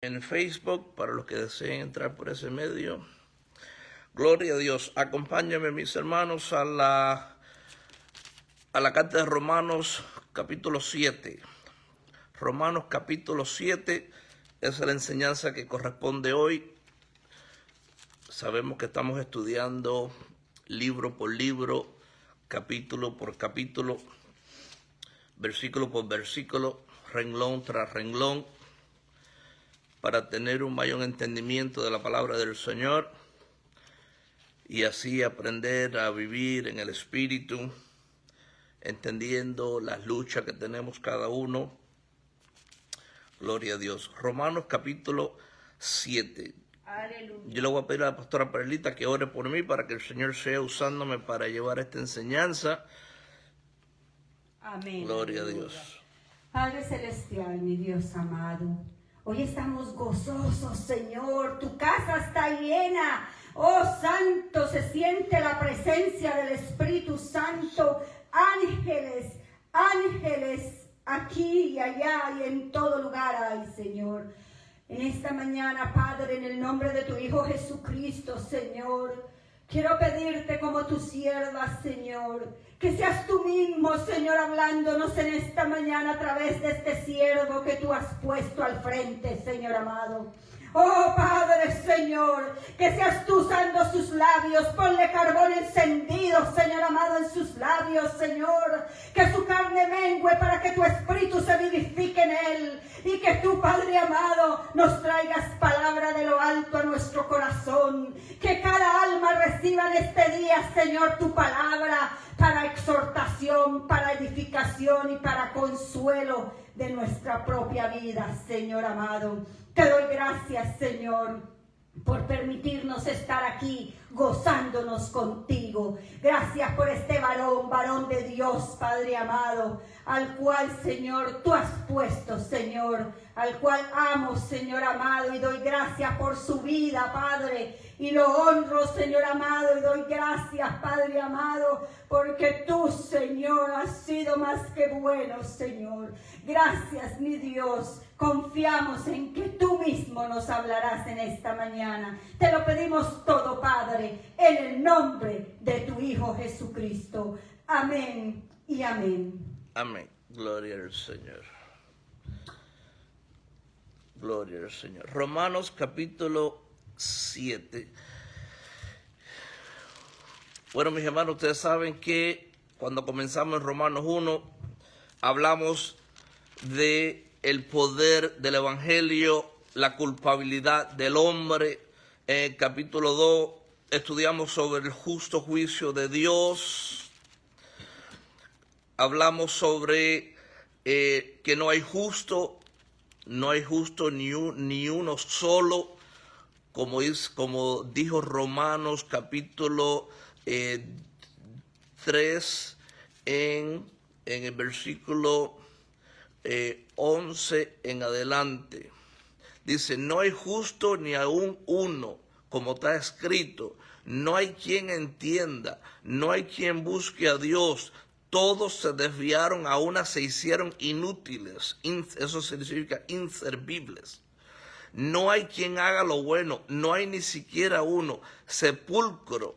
en Facebook para los que deseen entrar por ese medio. Gloria a Dios. Acompáñenme, mis hermanos, a la carta de Romanos capítulo 7. Romanos capítulo 7 es la enseñanza que corresponde hoy. Sabemos que estamos estudiando libro por libro, capítulo por capítulo, versículo por versículo, renglón tras renglón, para tener un mayor entendimiento de la palabra del Señor y así aprender a vivir en el Espíritu, entendiendo las luchas que tenemos cada uno. Gloria a Dios. Romanos capítulo 7. Aleluya. Yo le voy a pedir a la pastora Perlita que ore por mí para que el Señor sea usándome para llevar esta enseñanza. Amén. Gloria Aleluya. a Dios. Padre Celestial, mi Dios amado, hoy estamos gozosos, Señor. Tu casa está llena. Oh, Santo, se siente la presencia del Espíritu Santo. Ángeles, ángeles, aquí y allá y en todo lugar hay, Señor. En esta mañana, Padre, en el nombre de tu Hijo Jesucristo, Señor, quiero pedirte como tu sierva, Señor, que seas tú mismo, Señor, hablándonos en esta mañana a través de este siervo que tú has puesto al frente, Señor amado. Oh, Padre, Señor, que seas tú usando sus labios, ponle carbón encendido, Señor amado, en sus labios, Señor, que su carne mengue para que tu espíritu se vivifique en él, y que tú, Padre amado, nos traigas palabra de lo alto a nuestro corazón, que cada alma reciba en este día, Señor, tu palabra, para exhortación, para edificación y para consuelo de nuestra propia vida, Señor amado. Te doy gracias, Señor, por permitirnos estar aquí gozándonos contigo. Gracias por este varón de Dios, Padre amado, al cual, Señor, tú has puesto, Señor, al cual amo, Señor amado, y doy gracias por su vida, Padre, y lo honro, Señor amado, y doy gracias, Padre amado, porque tú, Señor, has sido más que bueno, Señor. Gracias, mi Dios. Confiamos en que tú mismo nos hablarás en esta mañana. Te lo pedimos todo, Padre, en el nombre de tu Hijo Jesucristo. Amén y amén. Amén. Gloria al Señor. Gloria al Señor. Romanos capítulo 7. Bueno, mis hermanos, ustedes saben que cuando comenzamos en Romanos 1, hablamos de el poder del Evangelio, la culpabilidad del hombre. En el capítulo 2 estudiamos sobre el justo juicio de Dios. Hablamos sobre que no hay justo ni uno solo, como dijo Romanos capítulo 3 en el versículo 11 en adelante. Dice, no hay justo ni aún uno, como está escrito. No hay quien entienda, no hay quien busque a Dios. Todos se desviaron, a una se hicieron inútiles. Eso significa inservibles. No hay quien haga lo bueno, no hay ni siquiera uno. Sepulcro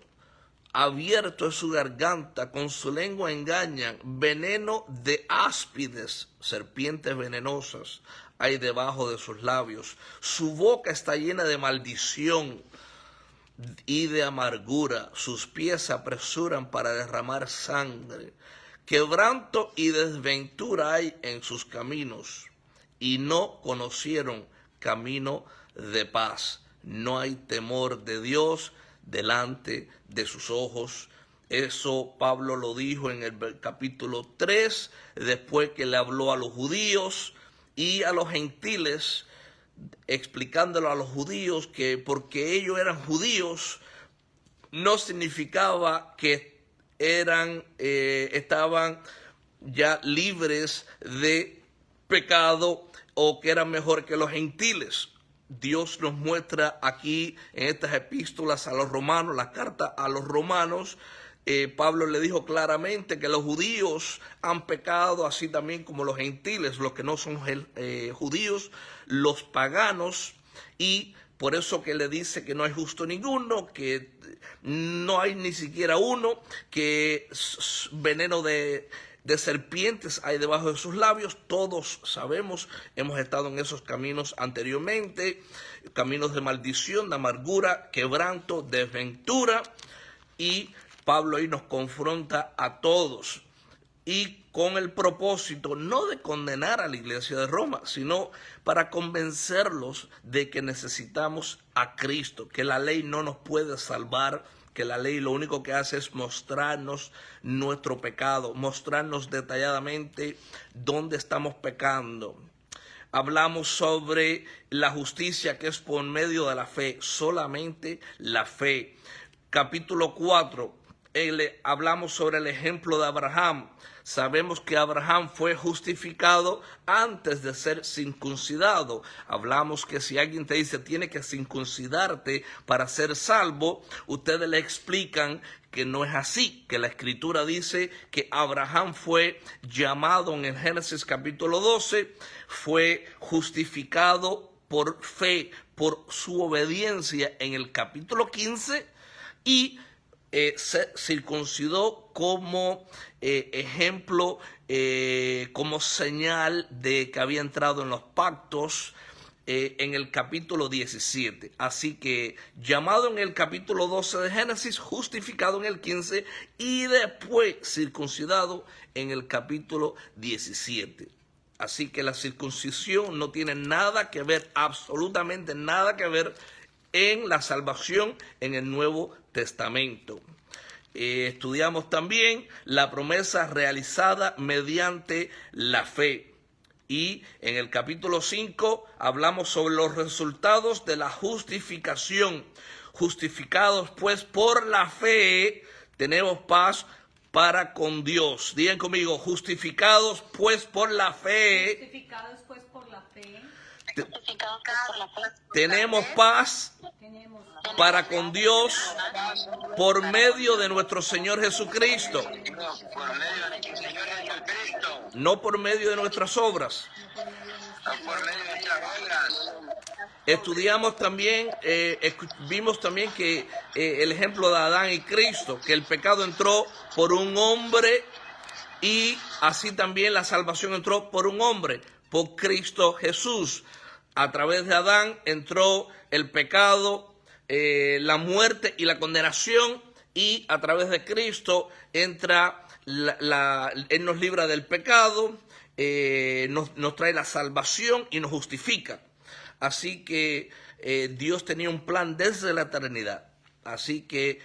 abierto es su garganta, con su lengua engañan. Veneno de áspides, serpientes venenosas, hay debajo de sus labios. Su boca está llena de maldición y de amargura. Sus pies se apresuran para derramar sangre. Quebranto y desventura hay en sus caminos, y no conocieron camino de paz. No hay temor de Dios delante de sus ojos. Eso Pablo lo dijo en el capítulo 3, después que le habló a los judíos y a los gentiles, explicándolo a los judíos que porque ellos eran judíos no significaba que estaban ya libres de pecado o que eran mejor que los gentiles. Dios nos muestra aquí en estas epístolas a los romanos, la carta a los romanos, Pablo le dijo claramente que los judíos han pecado, así también como los gentiles, los que no son judíos, los paganos, y por eso que le dice que no hay justo ninguno, que no hay ni siquiera uno, que veneno de serpientes hay debajo de sus labios. Todos sabemos, hemos estado en esos caminos anteriormente, caminos de maldición, de amargura, quebranto, desventura, y Pablo ahí nos confronta a todos, y con el propósito no de condenar a la iglesia de Roma, sino para convencerlos de que necesitamos a Cristo, que la ley no nos puede salvar, que la ley lo único que hace es mostrarnos nuestro pecado, mostrarnos detalladamente dónde estamos pecando. Hablamos sobre la justicia que es por medio de la fe, solamente la fe. Capítulo 4, hablamos sobre el ejemplo de Abraham. Sabemos que Abraham fue justificado antes de ser circuncidado. Hablamos que si alguien te dice tiene que circuncidarte para ser salvo, ustedes le explican que no es así, que la escritura dice que Abraham fue llamado en el Génesis capítulo 12, fue justificado por fe, por su obediencia en el capítulo 15, y se circuncidó como ejemplo, como señal de que había entrado en los pactos en el capítulo 17. Así que llamado en el capítulo 12 de Génesis, justificado en el 15 y después circuncidado en el capítulo 17. Así que la circuncisión no tiene nada que ver, absolutamente nada que ver en la salvación en el Nuevo Testamento. Estudiamos también la promesa realizada mediante la fe. Y en el capítulo 5 hablamos sobre los resultados de la justificación. Justificados pues por la fe, tenemos paz para con Dios. Digan conmigo, justificados pues por la fe. Justificados pues por la fe. Tenemos paz para con Dios por medio de nuestro Señor Jesucristo. No por medio de nuestras obras. Estudiamos también, vimos también que el ejemplo de Adán y Cristo, que el pecado entró por un hombre y así también la salvación entró por un hombre, por Cristo Jesús. A través de Adán entró el pecado, la muerte y la condenación, y a través de Cristo entra Él nos libra del pecado, nos trae la salvación y nos justifica. Así que Dios tenía un plan desde la eternidad. Así que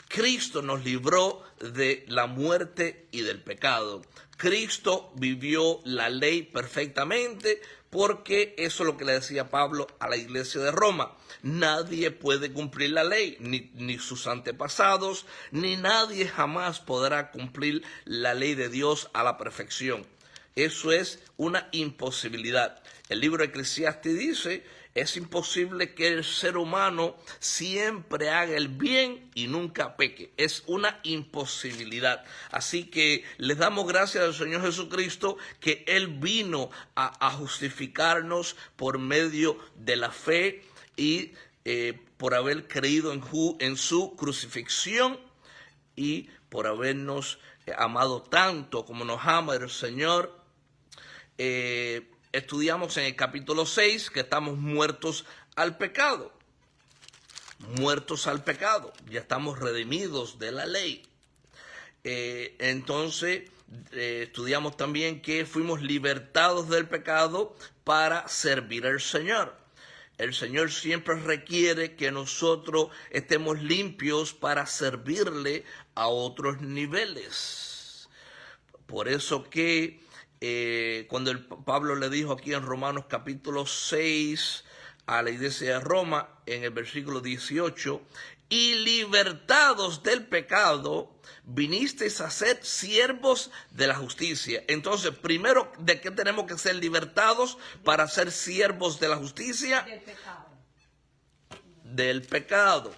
Cristo nos libró de la muerte y del pecado. Cristo vivió la ley perfectamente, porque eso es lo que le decía Pablo a la iglesia de Roma. Nadie puede cumplir la ley, ni sus antepasados, ni nadie jamás podrá cumplir la ley de Dios a la perfección. Eso es una imposibilidad. El libro de Eclesiastes dice: es imposible que el ser humano siempre haga el bien y nunca peque. Es una imposibilidad. Así que les damos gracias al Señor Jesucristo, que Él vino a justificarnos por medio de la fe y por haber creído en su crucifixión y por habernos amado tanto como nos ama el Señor. Estudiamos en el capítulo 6 que estamos muertos al pecado. Muertos al pecado. Ya estamos redimidos de la ley. Entonces, estudiamos también que fuimos libertados del pecado para servir al Señor. El Señor siempre requiere que nosotros estemos limpios para servirle a otros niveles. Por eso que cuando Pablo le dijo aquí en Romanos capítulo 6 a la iglesia de Roma, en el versículo 18, y libertados del pecado, vinisteis a ser siervos de la justicia. Entonces, primero, ¿de qué tenemos que ser libertados para ser siervos de la justicia? Del pecado. Del pecado.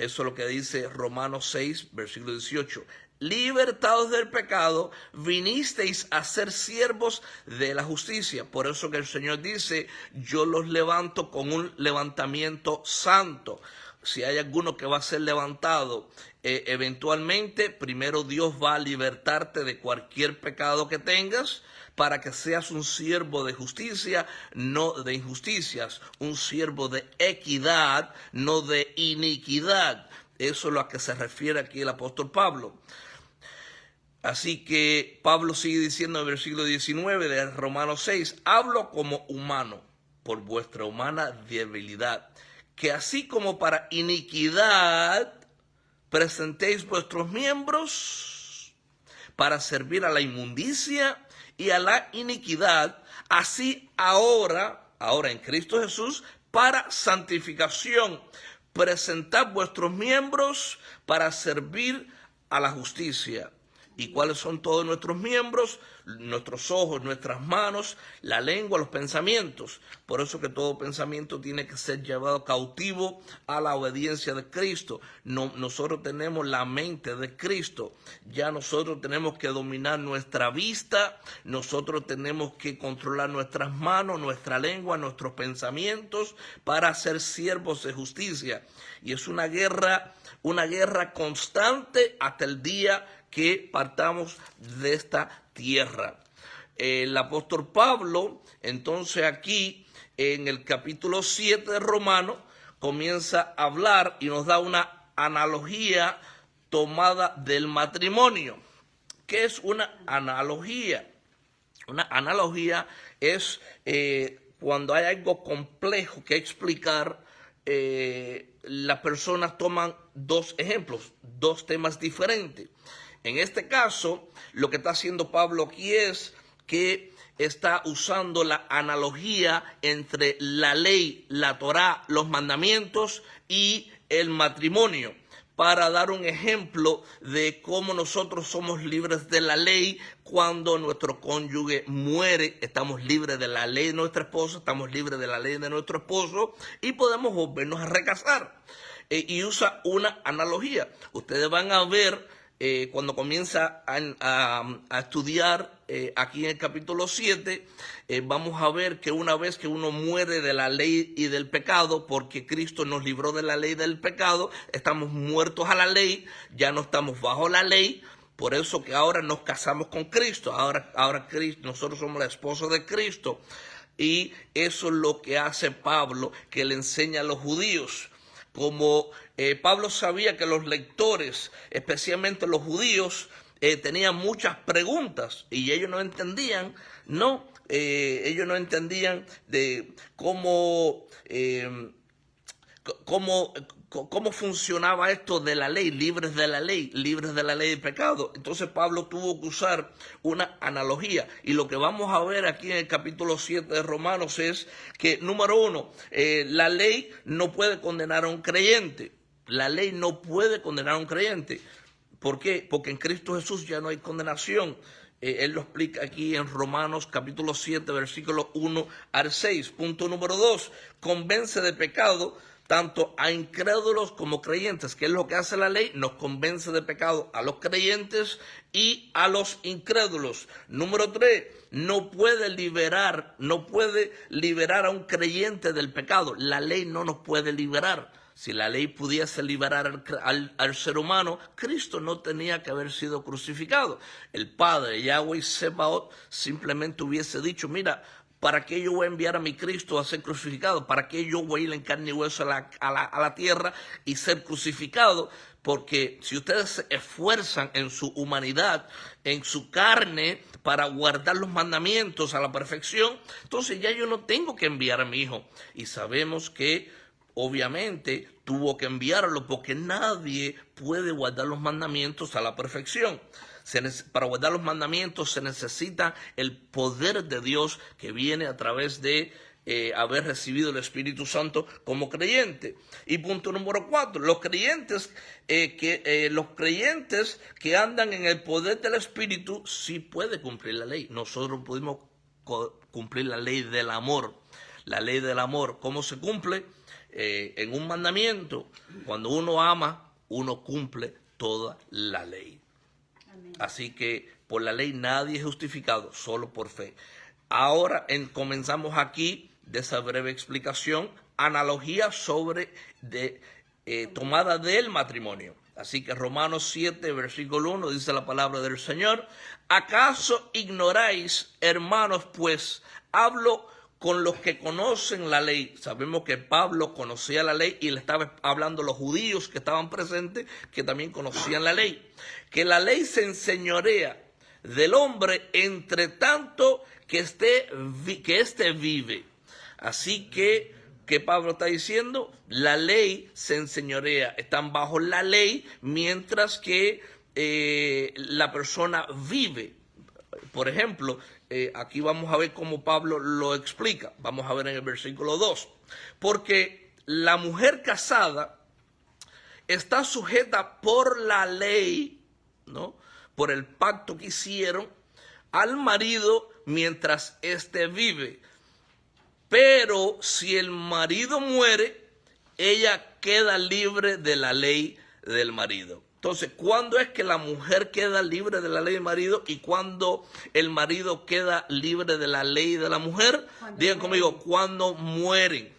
Eso es lo que dice Romanos 6, versículo 18. Libertados del pecado, vinisteis a ser siervos de la justicia. Por eso que el Señor dice, yo los levanto con un levantamiento santo. Si hay alguno que va a ser levantado, eventualmente, primero Dios va a libertarte de cualquier pecado que tengas, para que seas un siervo de justicia, no de injusticias, un siervo de equidad, no de iniquidad. Eso es a lo que se refiere aquí el apóstol Pablo. Así que Pablo sigue diciendo en el versículo 19 de Romanos 6, hablo como humano por vuestra humana debilidad, que así como para iniquidad presentéis vuestros miembros para servir a la inmundicia y a la iniquidad, así ahora en Cristo Jesús, para santificación, presentad vuestros miembros para servir a la justicia. ¿Y cuáles son todos nuestros miembros? Nuestros ojos, nuestras manos, la lengua, los pensamientos. Por eso que todo pensamiento tiene que ser llevado cautivo a la obediencia de Cristo. Nosotros tenemos la mente de Cristo. Ya nosotros tenemos que dominar nuestra vista. Nosotros tenemos que controlar nuestras manos, nuestra lengua, nuestros pensamientos para ser siervos de justicia. Y es una guerra constante hasta el día que partamos de esta tierra. El apóstol Pablo, entonces aquí en el capítulo 7 de Romanos, comienza a hablar y nos da una analogía tomada del matrimonio. ¿Qué es una analogía? Una analogía es cuando hay algo complejo que explicar. Las personas toman dos ejemplos, dos temas diferentes. En este caso, lo que está haciendo Pablo aquí es que está usando la analogía entre la ley, la Torá, los mandamientos y el matrimonio, para dar un ejemplo de cómo nosotros somos libres de la ley. Cuando nuestro cónyuge muere, estamos libres de la ley de nuestra esposa, estamos libres de la ley de nuestro esposo y podemos volvernos a recasar. Y usa una analogía. Ustedes van a ver cuando comienza a estudiar aquí en el capítulo 7, vamos a ver que una vez que uno muere de la ley y del pecado, porque Cristo nos libró de la ley y del pecado, estamos muertos a la ley, ya no estamos bajo la ley. Por eso que ahora nos casamos con Cristo, ahora Cristo, nosotros somos la esposa de Cristo. Y eso es lo que hace Pablo, que le enseña a los judíos. Como Pablo sabía que los lectores, especialmente los judíos, tenían muchas preguntas y ellos no entendían, ellos no entendían de cómo funcionaba esto de la ley, libres de la ley de pecado. Entonces Pablo tuvo que usar una analogía. Y lo que vamos a ver aquí en el capítulo 7 de Romanos es que, número uno, la ley no puede condenar a un creyente. La ley no puede condenar a un creyente. ¿Por qué? Porque en Cristo Jesús ya no hay condenación. Él lo explica aquí en Romanos capítulo 7, versículos 1 al 6. Punto número 2, convence de pecado tanto a incrédulos como creyentes. ¿Qué es lo que hace la ley? Nos convence de pecado a los creyentes y a los incrédulos. Número 3, no puede liberar a un creyente del pecado. La ley no nos puede liberar. Si la ley pudiese liberar al ser humano, Cristo no tenía que haber sido crucificado. El Padre, Yahweh Sebaot, simplemente hubiese dicho, mira, ¿para qué yo voy a enviar a mi Cristo a ser crucificado? ¿Para qué yo voy a ir en carne y hueso a la tierra y ser crucificado? Porque si ustedes se esfuerzan en su humanidad, en su carne, para guardar los mandamientos a la perfección, entonces ya yo no tengo que enviar a mi hijo. Y sabemos que obviamente tuvo que enviarlo porque nadie puede guardar los mandamientos a la perfección. Para guardar los mandamientos se necesita el poder de Dios que viene a través de haber recibido el Espíritu Santo como creyente. Y punto número 4, los creyentes que andan en el poder del Espíritu sí pueden cumplir la ley. Nosotros pudimos cumplir la ley del amor. La ley del amor, ¿cómo se cumple? En un mandamiento, cuando uno ama, uno cumple toda la ley. Amén. Así que por la ley nadie es justificado, solo por fe. Ahora comenzamos aquí de esa breve explicación, analogía tomada del matrimonio. Así que Romanos 7, versículo 1, dice la palabra del Señor: ¿acaso ignoráis, hermanos, pues hablo con los que conocen la ley? Sabemos que Pablo conocía la ley y le estaba hablando a los judíos que estaban presentes, que también conocían la ley. Que la ley se enseñorea del hombre entre tanto que éste vive. Así que Pablo está diciendo, la ley se enseñorea, están bajo la ley mientras que la persona vive. Por ejemplo, aquí vamos a ver cómo Pablo lo explica. Vamos a ver en el versículo 2. Porque la mujer casada está sujeta por la ley, ¿no?, por el pacto que hicieron, al marido mientras éste vive. Pero si el marido muere, ella queda libre de la ley del marido. Entonces, ¿cuándo es que la mujer queda libre de la ley del marido y cuándo el marido queda libre de la ley de la mujer? Digan conmigo, cuando mueren.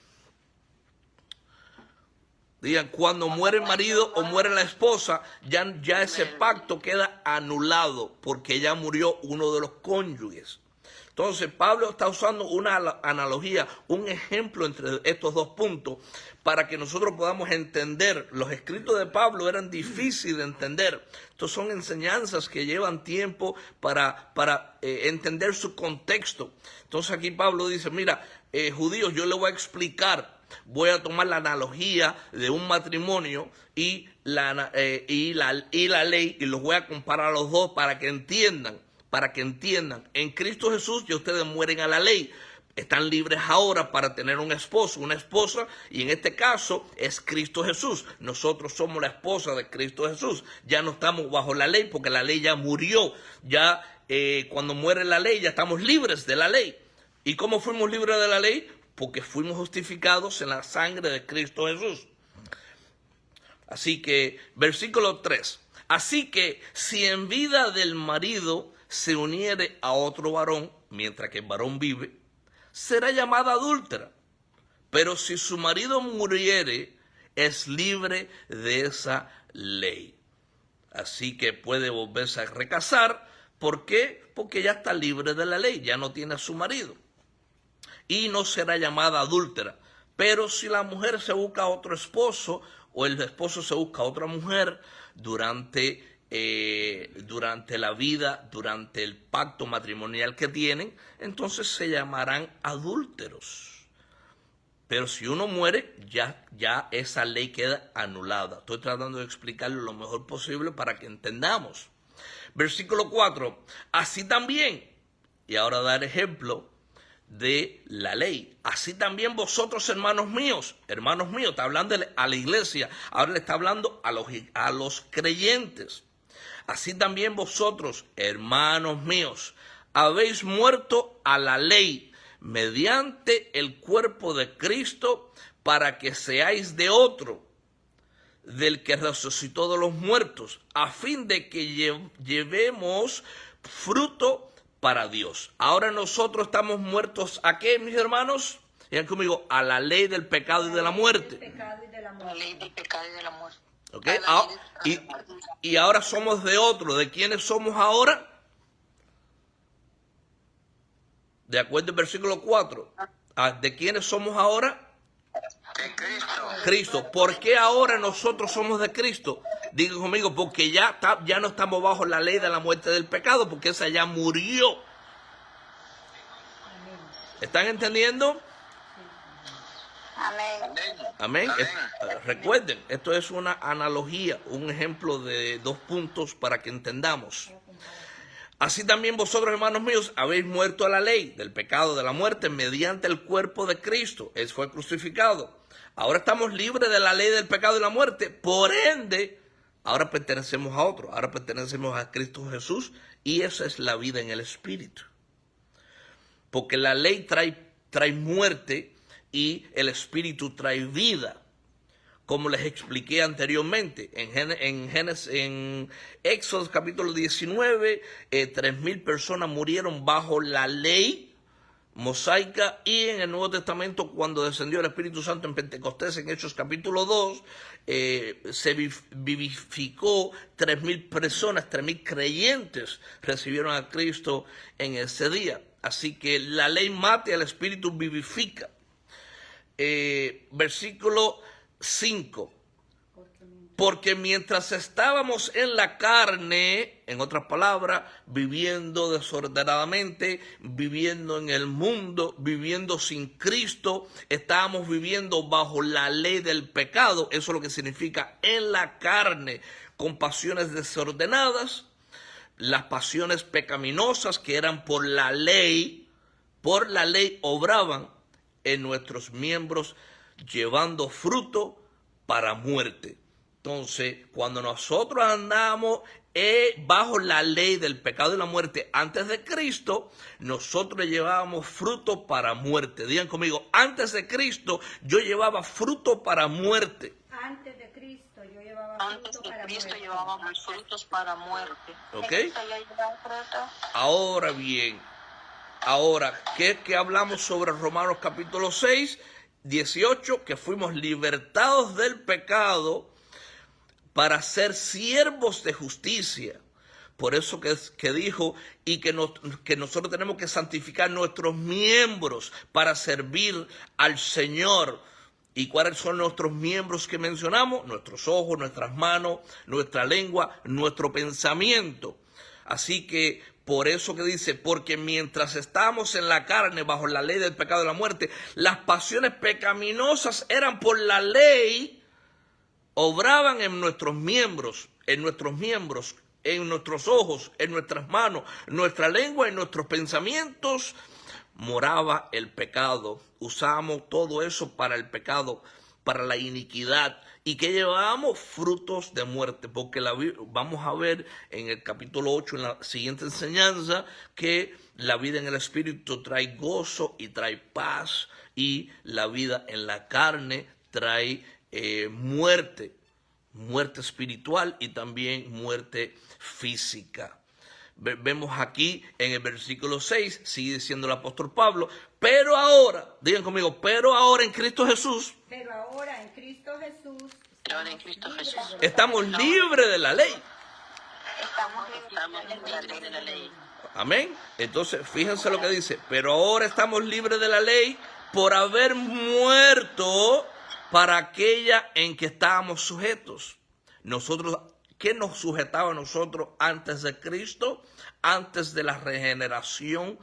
Digan, cuando muere el marido o muere la esposa, ya ese pacto queda anulado porque ya murió uno de los cónyuges. Entonces, Pablo está usando una analogía, un ejemplo entre estos dos puntos para que nosotros podamos entender. Los escritos de Pablo eran difíciles de entender. Estos son enseñanzas que llevan tiempo para entender su contexto. Entonces, aquí Pablo dice, mira, judíos, yo les voy a explicar. Voy a tomar la analogía de un matrimonio y la ley y los voy a comparar a los dos para que entiendan. En Cristo Jesús ya ustedes mueren a la ley. Están libres ahora para tener un esposo, una esposa, y en este caso es Cristo Jesús. Nosotros somos la esposa de Cristo Jesús. Ya no estamos bajo la ley porque la ley ya murió. Ya cuando muere la ley ya estamos libres de la ley. ¿Y cómo fuimos libres de la ley? Porque fuimos justificados en la sangre de Cristo Jesús. Así que, versículo 3. Así que si en vida del marido se uniere a otro varón, mientras que el varón vive, será llamada adúltera. Pero si su marido muriere, es libre de esa ley. Así que puede volverse a recasar. ¿Por qué? Porque ya está libre de la ley, ya no tiene a su marido. Y no será llamada adúltera. Pero si la mujer se busca a otro esposo o el esposo se busca a otra mujer durante la vida, durante el pacto matrimonial que tienen, entonces se llamarán adúlteros. Pero si uno muere, ya esa ley queda anulada. Estoy tratando de explicarlo lo mejor posible para que entendamos. Versículo 4. Así también, y ahora dar ejemplo de la ley. Así también vosotros, hermanos míos, está hablando a la iglesia, ahora le está hablando a los creyentes. Así también vosotros, hermanos míos, habéis muerto a la ley mediante el cuerpo de Cristo para que seáis de otro, del que resucitó de los muertos, a fin de que llevemos fruto para Dios. Ahora nosotros estamos muertos ¿a qué, mis hermanos? Digan conmigo, a la ley del pecado y de la muerte. La ley del pecado y de la muerte. ¿Okay? Y ahora somos de otro. ¿De quiénes somos ahora? De acuerdo al versículo 4. ¿De quiénes somos ahora? De Cristo. Cristo. ¿Por qué ahora nosotros somos de Cristo? Digan conmigo, porque ya no estamos bajo la ley de la muerte del pecado, porque esa ya murió. ¿Están entendiendo? Amén. Amén. Recuerden, esto es una analogía, un ejemplo de dos puntos para que entendamos. Así también vosotros, hermanos míos, habéis muerto a la ley del pecado, de la muerte, mediante el cuerpo de Cristo. Él fue crucificado. Ahora estamos libres de la ley del pecado y la muerte. Por ende, ahora pertenecemos a otro. Ahora pertenecemos a Cristo Jesús. Y esa es la vida en el Espíritu. Porque la ley trae trae muerte y el espíritu trae vida. Como les expliqué anteriormente, en Éxodo capítulo 19, 3,000 personas murieron bajo la ley mosaica, y en el Nuevo Testamento, cuando descendió el Espíritu Santo en Pentecostés, en Hechos capítulo 2, se vivificó 3,000 personas, 3,000 creyentes recibieron a Cristo en ese día. Así que la ley mata y el Espíritu vivifica. Versículo 5. Porque mientras estábamos en la carne, en otras palabras, viviendo desordenadamente, viviendo en el mundo, viviendo sin Cristo, estábamos viviendo bajo la ley del pecado. Eso es lo que significa en la carne, con pasiones desordenadas, las pasiones pecaminosas que eran por la ley obraban en nuestros miembros, llevando fruto para muerte. Entonces, cuando nosotros andamos bajo la ley del pecado y la muerte antes de Cristo, nosotros llevábamos fruto para muerte. Digan conmigo, antes de Cristo yo llevaba fruto para muerte. Antes de Cristo yo llevaba Antes fruto de para Cristo muerte. llevábamos frutos para muerte. ¿Ok? ¿En Cristo ya llevan fruto? Ahora bien, ¿qué hablamos sobre Romanos capítulo 6, 18? Que fuimos libertados del pecado para ser siervos de justicia. Por eso que dijo, y que nosotros tenemos que santificar nuestros miembros para servir al Señor. ¿Y cuáles son nuestros miembros que mencionamos? Nuestros ojos, nuestras manos, nuestra lengua, nuestro pensamiento. Así que por eso que dice, porque mientras estamos en la carne bajo la ley del pecado y la muerte, las pasiones pecaminosas eran por la ley, obraban en nuestros miembros, en nuestros ojos, en nuestras manos, nuestra lengua, en nuestros pensamientos, moraba el pecado. Usábamos todo eso para el pecado, para la iniquidad, y que llevábamos frutos de muerte, porque vamos a ver en el capítulo 8, en la siguiente enseñanza, que la vida en el Espíritu trae gozo y trae paz, y la vida en la carne trae muerte espiritual y también muerte física. Vemos aquí en el versículo 6, sigue diciendo el apóstol Pablo, pero ahora, digan conmigo, pero ahora en Cristo Jesús, Pero ahora en Cristo Jesús, Ahora en Cristo Jesús. estamos libres de la ley. Estamos libres de la ley de la ley. Amén. Entonces, fíjense lo que dice, pero ahora estamos libres de la ley por haber muerto para aquella en que estábamos sujetos. Nosotros, ¿qué nos sujetaba a nosotros antes de Cristo? Antes de la regeneración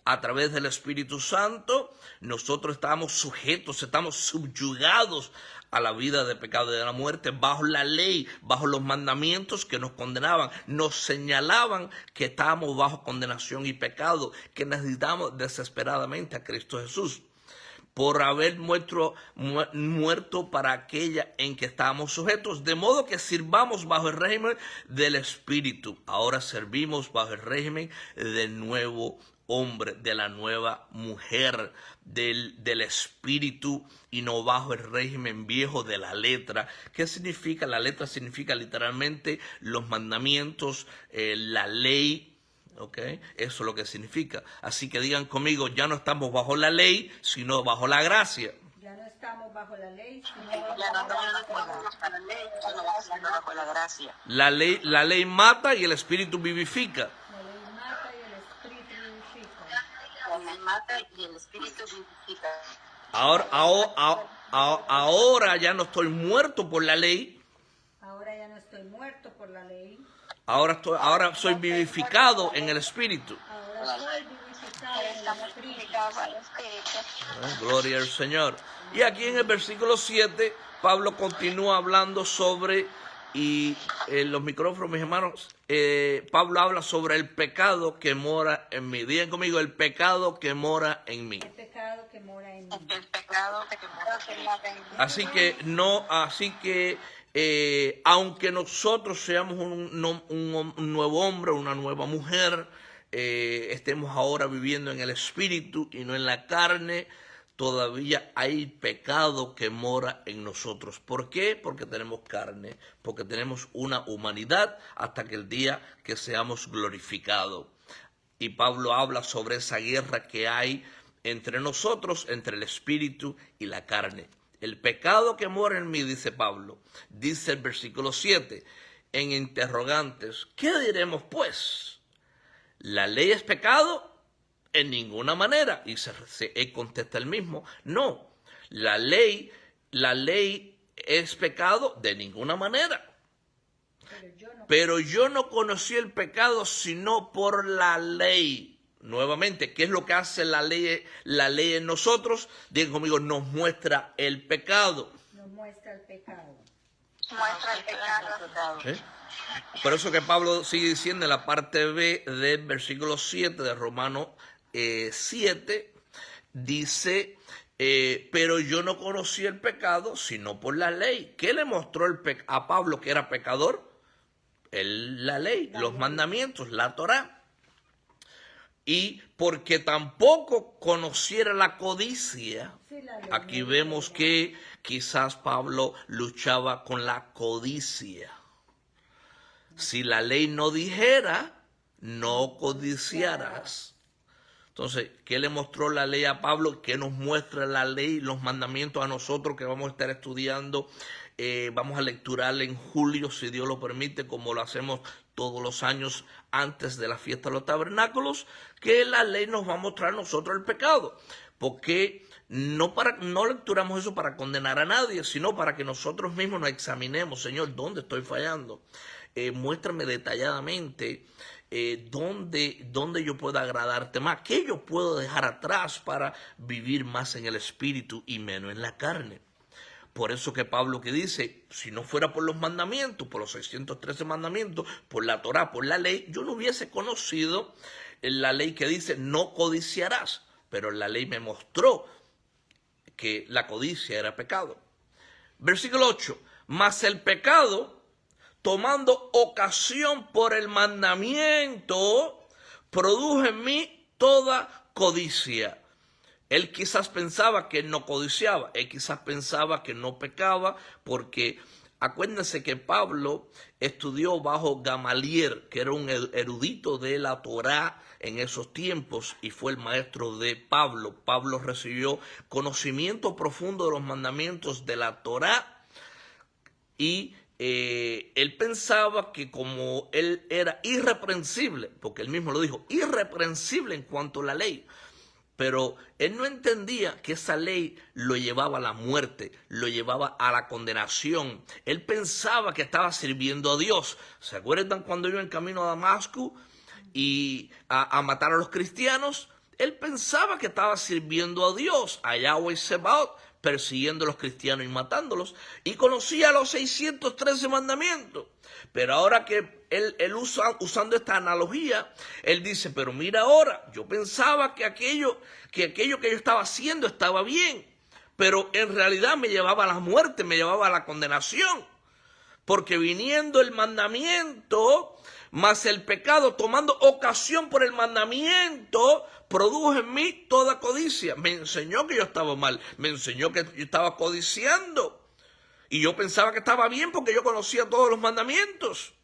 a través del Espíritu Santo, nosotros estábamos sujetos, estamos subyugados a la vida de pecado y de la muerte, bajo la ley, bajo los mandamientos que nos condenaban, nos señalaban que estábamos bajo condenación y pecado, que necesitamos desesperadamente a Cristo Jesús, por haber muerto para aquella en que estábamos sujetos, de modo que sirvamos bajo el régimen del Espíritu. Ahora servimos bajo el régimen del nuevo hombre, de la nueva mujer, del Espíritu, y no bajo el régimen viejo de la letra. ¿Qué significa? La letra significa literalmente los mandamientos, la ley. Okay. Eso es lo que significa. Así que digan conmigo, ya no estamos bajo la ley, sino bajo la gracia. ya no estamos bajo la ley, sino Ya no estamos bajo la ley, sino bajo la gracia. La ley mata y el Espíritu vivifica. la ley mata y el Espíritu vivifica. La ley mata y el Espíritu vivifica. Ahora ya no estoy muerto por la ley. Ahora ya no estoy muerto por la ley, Ahora soy vivificado en el Espíritu. ahora soy vivificado en el Estamos Espíritu. vivificados al Espíritu. Gloria al Señor. Y aquí en el versículo 7, Pablo continúa hablando sobre, y en los micrófonos, mis hermanos, Pablo habla sobre el pecado que mora en mí. Digan conmigo, el pecado que mora en mí. El pecado que mora en mí. El pecado que mora en mí. Así que aunque nosotros seamos un nuevo hombre, una nueva mujer, estemos ahora viviendo en el espíritu y no en la carne, todavía hay pecado que mora en nosotros. ¿Por qué? Porque tenemos carne, porque tenemos una humanidad hasta que el día que seamos glorificados. Y Pablo habla sobre esa guerra que hay entre nosotros, entre el espíritu y la carne. El pecado que mora en mí, dice Pablo, dice el versículo 7, en interrogantes, ¿qué diremos pues? ¿La ley es pecado? En ninguna manera. Y él contesta el mismo, no, la ley es pecado de ninguna manera. Pero yo no conocí el pecado sino por la ley. Nuevamente, ¿qué es lo que hace la ley en nosotros? Digan conmigo, nos muestra el pecado. Nos muestra el pecado. Muestra el pecado. ¿Eh? Por eso que Pablo sigue diciendo en la parte B del versículo 7 de Romanos 7, dice, pero yo no conocí el pecado sino por la ley. ¿Qué le mostró a Pablo que era pecador? La ley, los mandamientos, la Torá. Y porque tampoco conociera la codicia, aquí vemos que quizás Pablo luchaba con la codicia. Si la ley no dijera, no codiciarás. Entonces, ¿qué le mostró la ley a Pablo? ¿Qué nos muestra la ley, los mandamientos a nosotros que vamos a estar estudiando? Vamos a lecturar en julio, si Dios lo permite, como lo hacemos todos los años antes de la fiesta de los tabernáculos, que la ley nos va a mostrar a nosotros el pecado. Porque no lecturamos eso para condenar a nadie, sino para que nosotros mismos nos examinemos. Señor, ¿dónde estoy fallando? Muéstrame detalladamente dónde yo puedo agradarte más, qué yo puedo dejar atrás para vivir más en el espíritu y menos en la carne. Por eso que Pablo que dice, si no fuera por los mandamientos, por los 613 mandamientos, por la Torá, por la ley, yo no hubiese conocido la ley que dice no codiciarás, pero la ley me mostró que la codicia era pecado. Versículo 8, mas el pecado, tomando ocasión por el mandamiento, produjo en mí toda codicia. Él quizás pensaba que no codiciaba, él quizás pensaba que no pecaba, porque acuérdense que Pablo estudió bajo Gamaliel, que era un erudito de la Torá en esos tiempos y fue el maestro de Pablo. Pablo recibió conocimiento profundo de los mandamientos de la Torá y él pensaba que como él era irreprensible, porque él mismo lo dijo, irreprensible en cuanto a la ley, pero él no entendía que esa ley lo llevaba a la muerte, lo llevaba a la condenación. Él pensaba que estaba sirviendo a Dios. ¿Se acuerdan cuando iba en camino a Damasco y a matar a los cristianos? Él pensaba que estaba sirviendo a Dios, a Yahweh Sebaot, persiguiendo a los cristianos y matándolos, y conocía los 613 mandamientos. Pero ahora que él usando esta analogía, él dice, pero mira ahora, yo pensaba que aquello que yo estaba haciendo estaba bien, pero en realidad me llevaba a la muerte, me llevaba a la condenación, porque viniendo el mandamiento, más el pecado, tomando ocasión por el mandamiento, produjo en mí toda codicia. Me enseñó que yo estaba mal, me enseñó que yo estaba codiciando. Y yo pensaba que estaba bien porque yo conocía todos los mandamientos.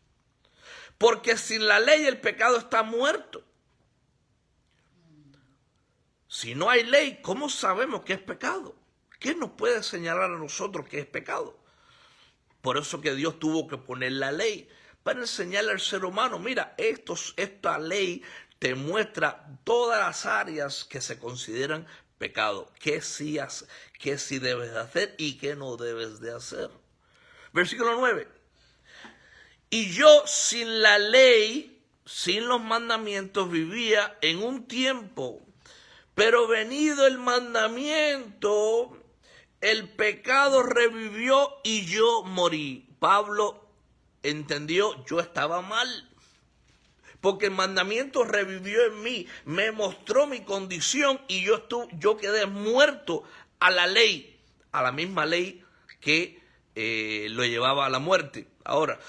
Porque sin la ley el pecado está muerto. Si no hay ley, ¿cómo sabemos que es pecado? ¿Qué nos puede señalar a nosotros que es pecado? Por eso que Dios tuvo que poner la ley, para enseñarle al ser humano, mira, esta ley te muestra todas las áreas que se consideran pecado, qué sí debes de hacer y qué no debes de hacer. Versículo 9. Y yo sin la ley, sin los mandamientos, vivía en un tiempo, pero venido el mandamiento, el pecado revivió y yo morí. Pablo entendió, yo estaba mal, porque el mandamiento revivió en mí, me mostró mi condición y yo quedé muerto a la ley, a la misma ley que lo llevaba a la muerte. Ahora,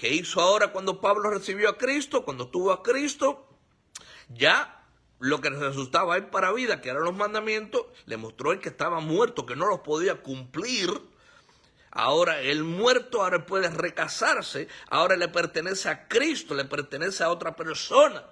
¿Qué hizo ahora cuando Pablo recibió a Cristo? Cuando tuvo a Cristo, ya lo que resultaba a él para vida, que eran los mandamientos, le mostró el que estaba muerto, que no los podía cumplir. Ahora el muerto ahora puede recasarse, ahora le pertenece a Cristo, le pertenece a otra persona.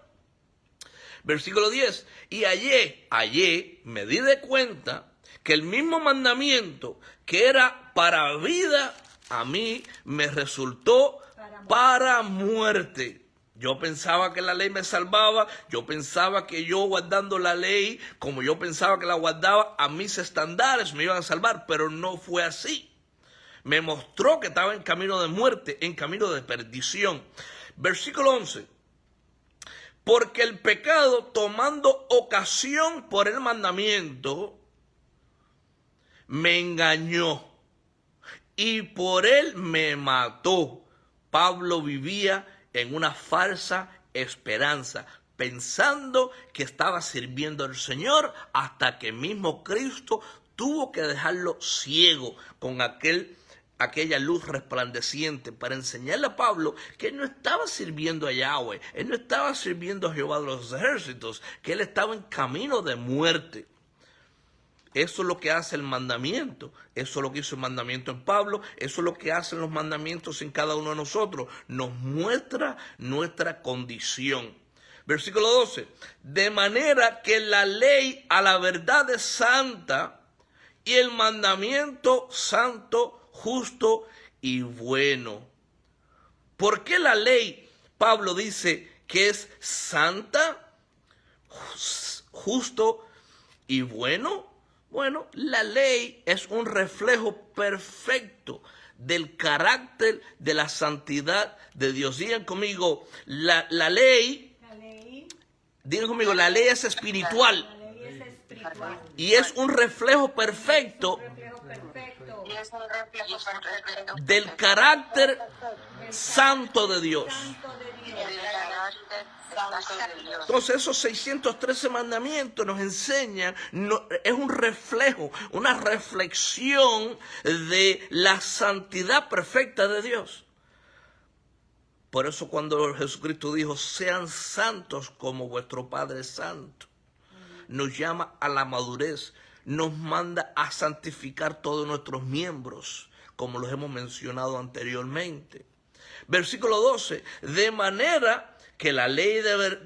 Versículo 10, y hallé, me di de cuenta que el mismo mandamiento que era para vida, a mí me resultó para muerte. Yo pensaba que la ley me salvaba, yo pensaba que yo guardando la ley, como yo pensaba que la guardaba, a mis estándares me iban a salvar, pero no fue así. Me mostró que estaba en camino de muerte, en camino de perdición. Versículo 11. Porque el pecado, tomando ocasión por el mandamiento, me engañó y por él me mató. Pablo vivía en una falsa esperanza, pensando que estaba sirviendo al Señor, hasta que mismo Cristo tuvo que dejarlo ciego con aquella luz resplandeciente para enseñarle a Pablo que él no estaba sirviendo a Yahweh, él no estaba sirviendo a Jehová de los ejércitos, que él estaba en camino de muerte. Eso es lo que hace el mandamiento, eso es lo que hizo el mandamiento en Pablo, eso es lo que hacen los mandamientos en cada uno de nosotros, nos muestra nuestra condición. Versículo 12, de manera que la ley a la verdad es santa y el mandamiento santo, justo y bueno. ¿Por qué la ley, Pablo dice que es santa, justo y bueno? Bueno, la ley es un reflejo perfecto del carácter de la santidad de Dios. Digan conmigo, la ley, digan conmigo, la ley es espiritual. La ley es espiritual. Y es un reflejo perfecto Y es un reflejo perfecto del carácter santo de Dios. Santo de Dios. del carácter santo de Dios. Entonces esos 613 mandamientos nos enseñan, es un reflejo, una reflexión de la santidad perfecta de Dios. Por eso cuando Jesucristo dijo, sean santos como vuestro Padre es santo, nos llama a la madurez, nos manda a santificar todos nuestros miembros, como los hemos mencionado anteriormente. Versículo 12, de manera que la ley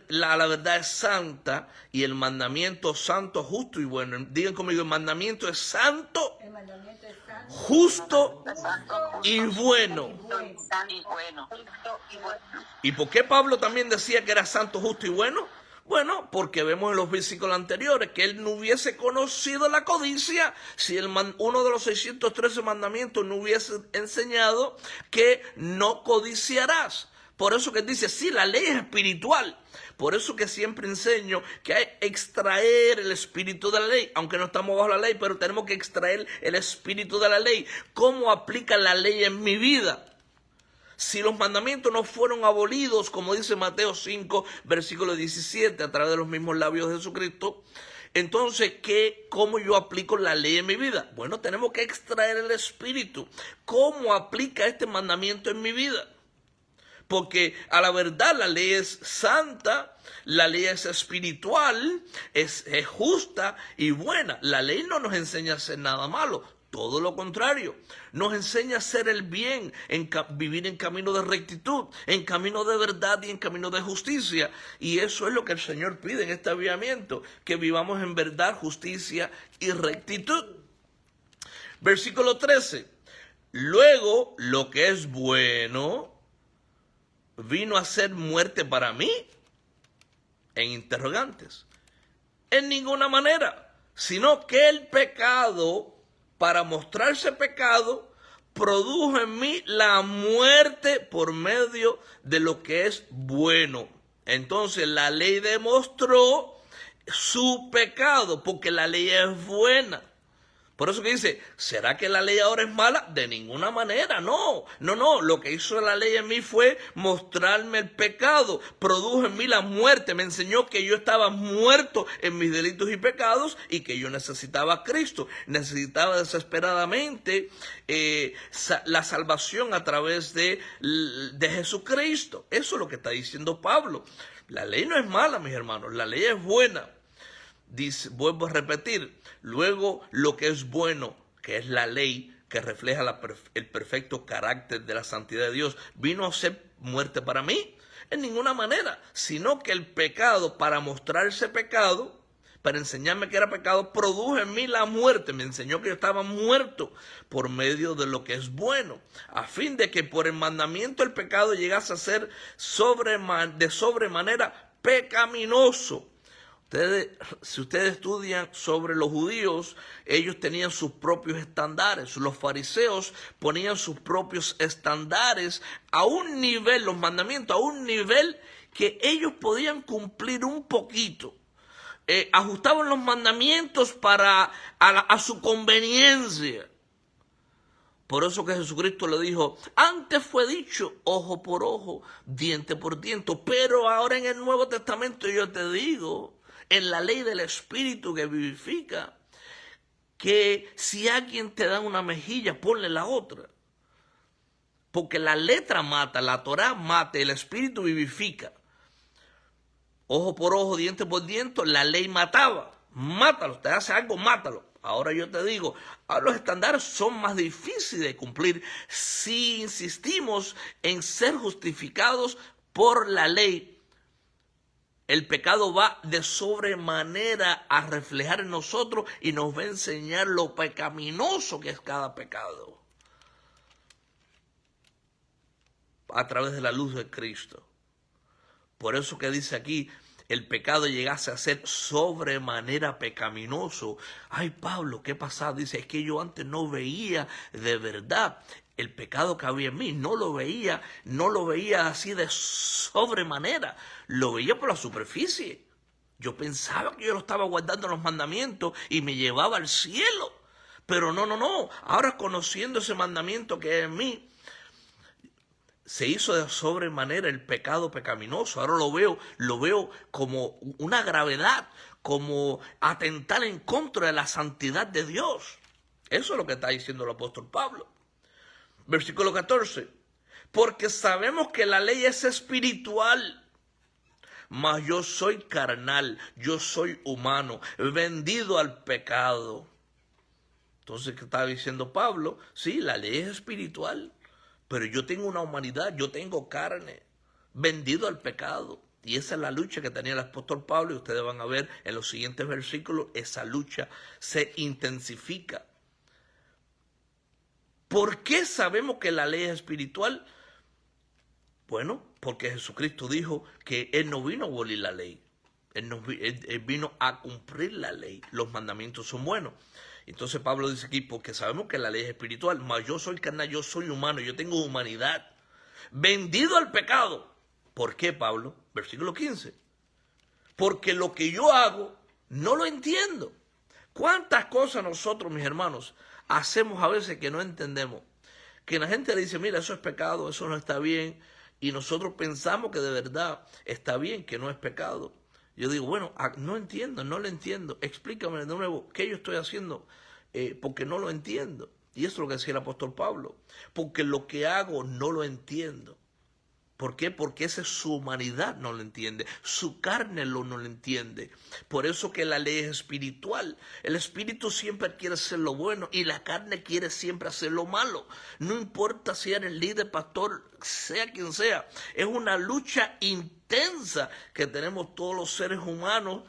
la verdad es santa y el mandamiento santo, justo y bueno. Digan conmigo, el mandamiento es santo, El mandamiento es santo, justo Santo, y bueno. y bueno. ¿Y por qué Pablo también decía que era santo, justo y bueno? Bueno, porque vemos en los versículos anteriores que él no hubiese conocido la codicia si uno de los 613 mandamientos no hubiese enseñado que no codiciarás. Por eso que dice, sí, la ley es espiritual. Por eso que siempre enseño que hay que extraer el espíritu de la ley, aunque no estamos bajo la ley, pero tenemos que extraer el espíritu de la ley. ¿Cómo aplica la ley en mi vida? Si los mandamientos no fueron abolidos, como dice Mateo 5, versículo 17, a través de los mismos labios de Jesucristo, entonces, ¿cómo yo aplico la ley en mi vida? Bueno, tenemos que extraer el espíritu. ¿Cómo aplica este mandamiento en mi vida? Porque a la verdad la ley es santa, la ley es espiritual, es justa y buena. La ley no nos enseña a hacer nada malo, todo lo contrario. Nos enseña a hacer el bien, vivir en camino de rectitud, en camino de verdad y en camino de justicia. Y eso es lo que el Señor pide en este avivamiento, que vivamos en verdad, justicia y rectitud. Versículo 13. Luego, lo que es bueno vino a ser muerte para mí, en interrogantes. En ninguna manera, sino que el pecado, para mostrarse pecado, produjo en mí la muerte por medio de lo que es bueno. Entonces la ley demostró su pecado, porque la ley es buena. Por eso que dice, ¿será que la ley ahora es mala? De ninguna manera, no. Lo que hizo la ley en mí fue mostrarme el pecado, produjo en mí la muerte, me enseñó que yo estaba muerto en mis delitos y pecados y que yo necesitaba a Cristo, necesitaba desesperadamente la salvación a través de Jesucristo. Eso es lo que está diciendo Pablo. La ley no es mala, mis hermanos, la ley es buena. Dice, vuelvo a repetir, luego lo que es bueno, que es la ley que refleja el perfecto carácter de la santidad de Dios, vino a ser muerte para mí, en ninguna manera, sino que el pecado, para mostrarse pecado, para enseñarme que era pecado, produjo en mí la muerte, me enseñó que yo estaba muerto por medio de lo que es bueno, a fin de que por el mandamiento el pecado llegase a ser de sobremanera pecaminoso. Si ustedes estudian sobre los judíos, ellos tenían sus propios estándares. Los fariseos ponían sus propios estándares a un nivel, los mandamientos, a un nivel que ellos podían cumplir un poquito. Ajustaban los mandamientos a su conveniencia. Por eso que Jesucristo le dijo, antes fue dicho ojo por ojo, diente por diente, pero ahora en el Nuevo Testamento yo te digo, en la ley del Espíritu que vivifica, que si alguien te da una mejilla, ponle la otra. Porque la letra mata, la Torá mata, el Espíritu vivifica. Ojo por ojo, diente por diente, la ley mataba. Mátalo, te hace algo, mátalo. Ahora yo te digo, ahora los estándares son más difíciles de cumplir si insistimos en ser justificados por la ley. El pecado va de sobremanera a reflejar en nosotros y nos va a enseñar lo pecaminoso que es cada pecado. A través de la luz de Cristo. Por eso que dice aquí, el pecado llegase a ser sobremanera pecaminoso. Ay, Pablo, ¿qué pasa? Dice, es que yo antes no veía de verdad el pecado que había en mí, no lo veía así de sobremanera, lo veía por la superficie. Yo pensaba que yo lo estaba guardando los mandamientos y me llevaba al cielo, pero no, ahora conociendo ese mandamiento que hay en mí, se hizo de sobremanera el pecado pecaminoso. Ahora lo veo como una gravedad, como atentar en contra de la santidad de Dios. Eso es lo que está diciendo el apóstol Pablo. Versículo 14. Porque sabemos que la ley es espiritual, mas yo soy carnal, yo soy humano, vendido al pecado. Entonces, ¿qué está diciendo Pablo? Sí, la ley es espiritual, pero yo tengo una humanidad, yo tengo carne, vendido al pecado. Y esa es la lucha que tenía el apóstol Pablo, y ustedes van a ver en los siguientes versículos, esa lucha se intensifica. ¿Por qué sabemos que la ley es espiritual? Bueno, porque Jesucristo dijo que Él no vino a abolir la ley. Él vino a cumplir la ley. Los mandamientos son buenos. Entonces Pablo dice aquí, porque sabemos que la ley es espiritual, mas yo soy carnal, yo soy humano, yo tengo humanidad. Vendido al pecado. ¿Por qué, Pablo? Versículo 15. Porque lo que yo hago, no lo entiendo. ¿Cuántas cosas nosotros, mis hermanos, hacemos a veces que no entendemos? Que la gente le dice, mira, eso es pecado, eso no está bien. Y nosotros pensamos que de verdad está bien, que no es pecado. Yo digo, bueno, no entiendo, no lo entiendo. Explícame de nuevo qué yo estoy haciendo, porque no lo entiendo. Y eso es lo que decía el apóstol Pablo. Porque lo que hago no lo entiendo. ¿Por qué? Porque esa es su humanidad, no lo entiende. Su carne no lo entiende. Por eso que la ley es espiritual. El espíritu siempre quiere hacer lo bueno y la carne quiere siempre hacer lo malo. No importa si eres líder, pastor, sea quien sea. Es una lucha intensa que tenemos todos los seres humanos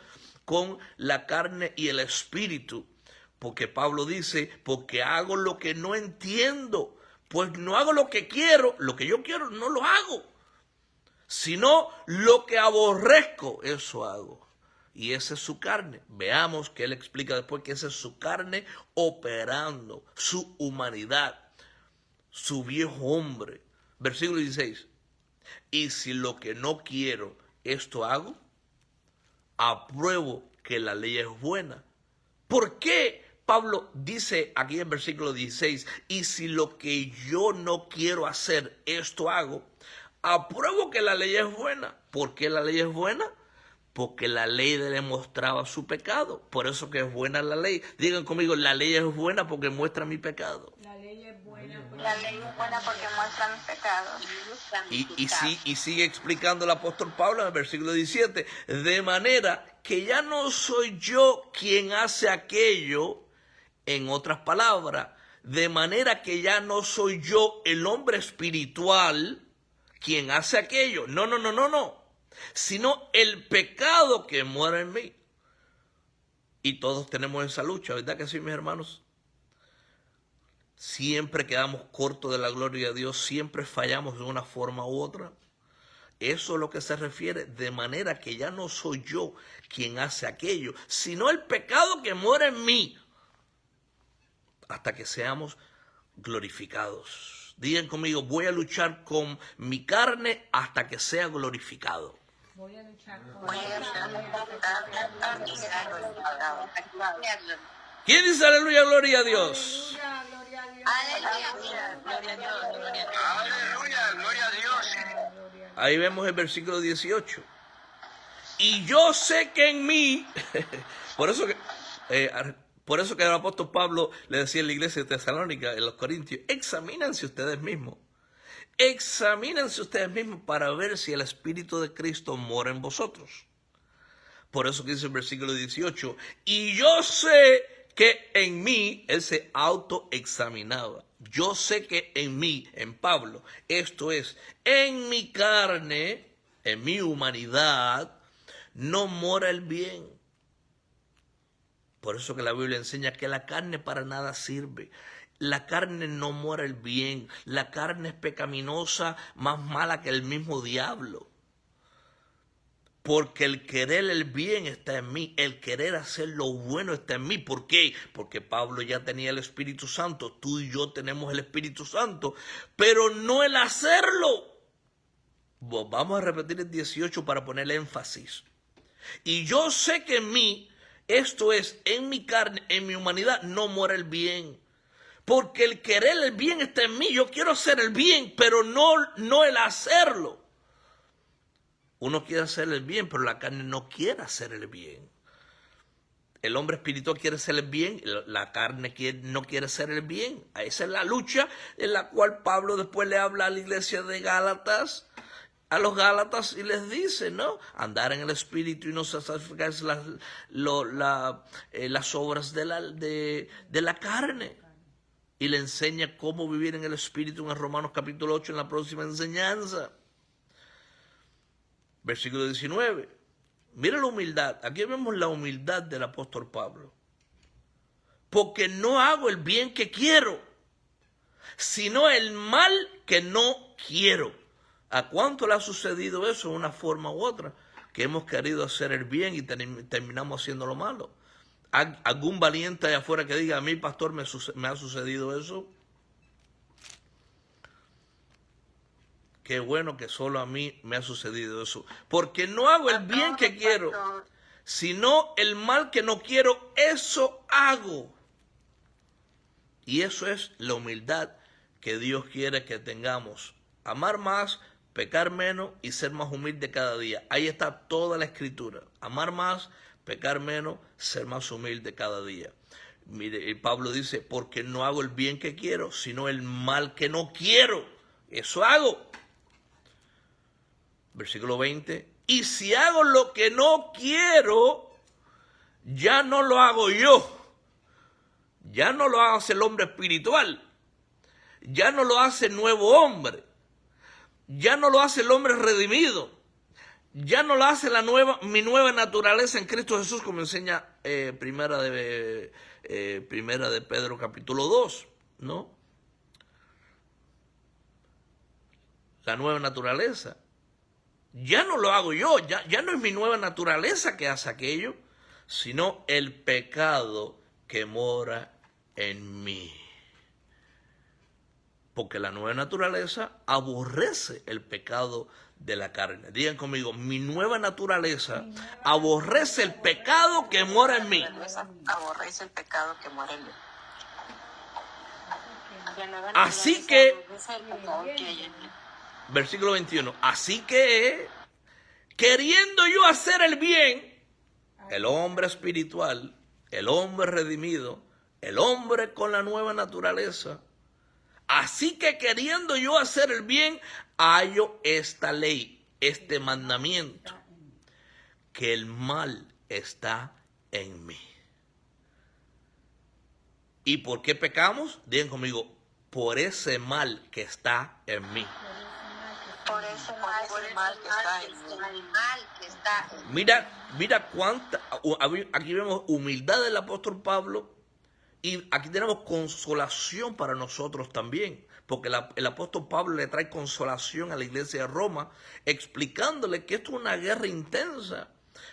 con la carne y el espíritu. Porque Pablo dice, porque hago lo que no entiendo. Pues no hago lo que quiero, lo que yo quiero no lo hago. Sino lo que aborrezco, eso hago. Y esa es su carne. Veamos que él explica después que esa es su carne operando, su humanidad, su viejo hombre. Versículo 16. Y si lo que no quiero, esto hago, apruebo que la ley es buena. ¿Por qué Pablo dice aquí en versículo 16, y si lo que yo no quiero hacer, esto hago, apruebo que la ley es buena. ¿Por qué la ley es buena? Porque la ley demostraba su pecado. Por eso que es buena la ley. Digan conmigo, la ley es buena porque muestra mi pecado. La ley es buena. La ley es buena porque muestra mis pecados. Y sigue explicando el apóstol Pablo en el versículo 17. De manera que ya no soy yo quien hace aquello. En otras palabras, de manera que ya no soy yo el hombre espiritual quien hace aquello. No. Sino el pecado que mora en mí. Y todos tenemos esa lucha, ¿verdad que sí, mis hermanos? Siempre quedamos cortos de la gloria de Dios, siempre fallamos de una forma u otra. Eso es lo que se refiere, de manera que ya no soy yo quien hace aquello, sino el pecado que mora en mí, hasta que seamos glorificados. Digan conmigo, voy a luchar con mi carne hasta que sea glorificado. Voy a luchar con Voy a ¿Quién dice aleluya, gloria a Dios? Aleluya, gloria a Dios. Aleluya. Gloria a Dios. Gloria a Dios. Aleluya, gloria a Dios. Ahí vemos el versículo 18. Y yo sé que en mí, por eso que el apóstol Pablo le decía en la iglesia de Tesalónica, en los Corintios, examínense ustedes mismos para ver si el Espíritu de Cristo mora en vosotros. Por eso que dice el versículo 18, y yo sé que en mí, él se autoexaminaba. Yo sé que en mí, en Pablo, esto es, en mi carne, en mi humanidad, no mora el bien. Por eso que la Biblia enseña que la carne para nada sirve. La carne no mora el bien. La carne es pecaminosa, más mala que el mismo diablo. Porque el querer el bien está en mí, el querer hacer lo bueno está en mí. ¿Por qué? Porque Pablo ya tenía el Espíritu Santo, tú y yo tenemos el Espíritu Santo, pero no el hacerlo. Vamos a repetir el 18 para ponerle énfasis. Y yo sé que en mí, esto es, en mi carne, en mi humanidad, no mora el bien. Porque el querer el bien está en mí, yo quiero hacer el bien, pero no el hacerlo. Uno quiere hacer el bien, pero la carne no quiere hacer el bien. El hombre espiritual quiere hacer el bien, la carne no quiere hacer el bien. Esa es la lucha en la cual Pablo después le habla a la iglesia de Gálatas, a los Gálatas, y les dice, ¿no? Andar en el espíritu y no satisfacer las obras de la carne. Y le enseña cómo vivir en el espíritu en Romanos capítulo 8 en la próxima enseñanza. Versículo 19. Mira la humildad. Aquí vemos la humildad del apóstol Pablo. Porque no hago el bien que quiero, sino el mal que no quiero. ¿A cuánto le ha sucedido eso de una forma u otra? Que hemos querido hacer el bien y terminamos haciendo lo malo. ¿Algún valiente allá afuera que diga, a mí, pastor, me ha sucedido eso? Qué bueno que solo a mí me ha sucedido eso. Porque no hago el bien que quiero, sino el mal que no quiero, eso hago. Y eso es la humildad que Dios quiere que tengamos. Amar más, pecar menos y ser más humilde cada día. Ahí está toda la escritura. Amar más, pecar menos, ser más humilde cada día. Mire, Pablo dice, porque no hago el bien que quiero, sino el mal que no quiero. Eso hago. Versículo 20. Y si hago lo que no quiero, ya no lo hago yo. Ya no lo hace el hombre espiritual. Ya no lo hace el nuevo hombre. Ya no lo hace el hombre redimido. Ya no lo hace mi nueva naturaleza en Cristo Jesús, como enseña primera de Pedro capítulo 2, ¿no? La nueva naturaleza. Ya no lo hago yo, ya no es mi nueva naturaleza que hace aquello, sino el pecado que mora en mí. Porque la nueva naturaleza aborrece el pecado de la carne. Digan conmigo, mi nueva naturaleza aborrece el pecado que mora en mí. Aborrece el pecado que mora en mí. Así que, Aborrece el pecado que hay en mí. versículo 21, así que, queriendo yo hacer el bien, el hombre espiritual, el hombre redimido, el hombre con la nueva naturaleza, así que queriendo yo hacer el bien, hallo esta ley, este mandamiento, que el mal está en mí. ¿Y por qué pecamos? Digan conmigo, por ese mal que está en mí. Por ese mal que está en mí. Mira cuánta, aquí vemos humildad del apóstol Pablo y aquí tenemos consolación para nosotros también, porque el apóstol Pablo le trae consolación a la iglesia de Roma, explicándole que esto es una guerra intensa,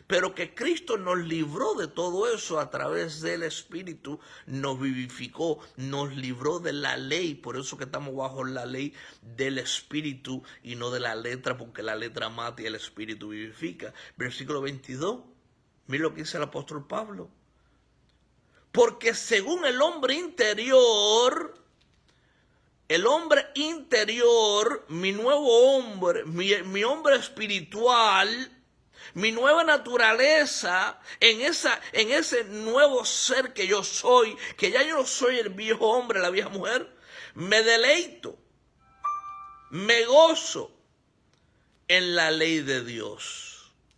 pero que Cristo nos libró de todo eso a través del Espíritu, nos vivificó, nos libró de la ley, por eso que estamos bajo la ley del Espíritu y no de la letra, porque la letra mata y el Espíritu vivifica. Versículo 22, mira lo que dice el apóstol Pablo. Porque según el hombre interior, mi nuevo hombre, mi hombre espiritual, mi nueva naturaleza, en ese nuevo ser que yo soy, que ya yo no soy el viejo hombre, la vieja mujer, me deleito, me gozo en la ley de Dios.